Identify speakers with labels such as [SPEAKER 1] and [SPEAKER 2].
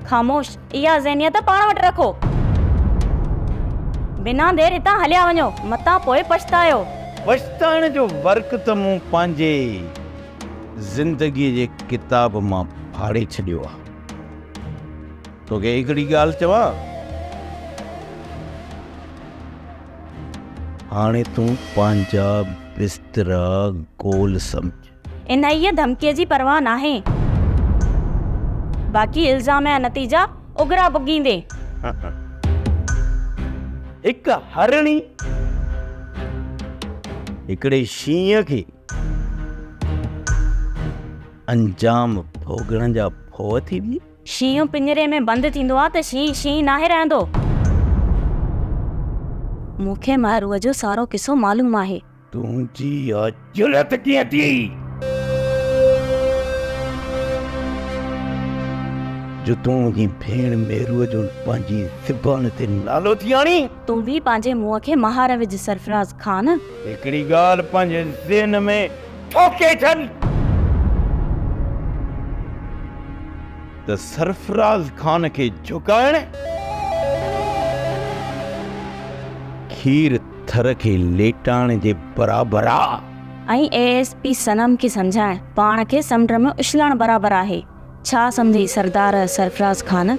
[SPEAKER 1] ख़ामोश, इहा ज़हनियत पाण वटि रखो। बिना देर हितां हलिया वञो, मतां पोइ पछतायो।
[SPEAKER 2] पछताइण जो वर्क त मूं पंहिंजे ज़िंदगीअ जे किताब मां फाड़े छॾियो आहे। तोखे हिकिड़ी ॻाल्हि चवां, हाणे तूं पंहिंजा बिस्तरा गोल सम्झ।
[SPEAKER 1] इन इहा धमकीअ जी परवाह नाहे, बाक़ी इल्ज़ाम जा नतीजा उगरा भुगींदे।
[SPEAKER 2] हिकु हरणी हिकिड़े शींहं खे अंजाम भोगण जा भोग थींदी।
[SPEAKER 1] शींहं पिंजरे में बंदि थींदो आहे त शींहं नाहे रहंदो। मूंखे महरूअ जो सारो किस्सो मालूम आहे।
[SPEAKER 2] तुंहिंजी इहा जुरत कीअं थी जो तूं मुंहिंजी भेण मेरूअ जो पंहिंजी ज़ुबान ते नालो थी आणी।
[SPEAKER 1] तूं बि पंहिंजे मुंहं खे महार विझ सरफराज़ ख़ान।
[SPEAKER 2] हिकिड़ी ॻाल्हि पंहिंजे ज़हन में ठोके छॾ त सरफराज़ ख़ान खे झुकाइण खीर थर खे लेटाइण जे बराबरि आहे।
[SPEAKER 1] ऐं ASP सनम खे सम्झाइण पाण खे समुंड में उछलण बराबरि आहे। छा सम्झी सरदार सरफराज़ ख़ान?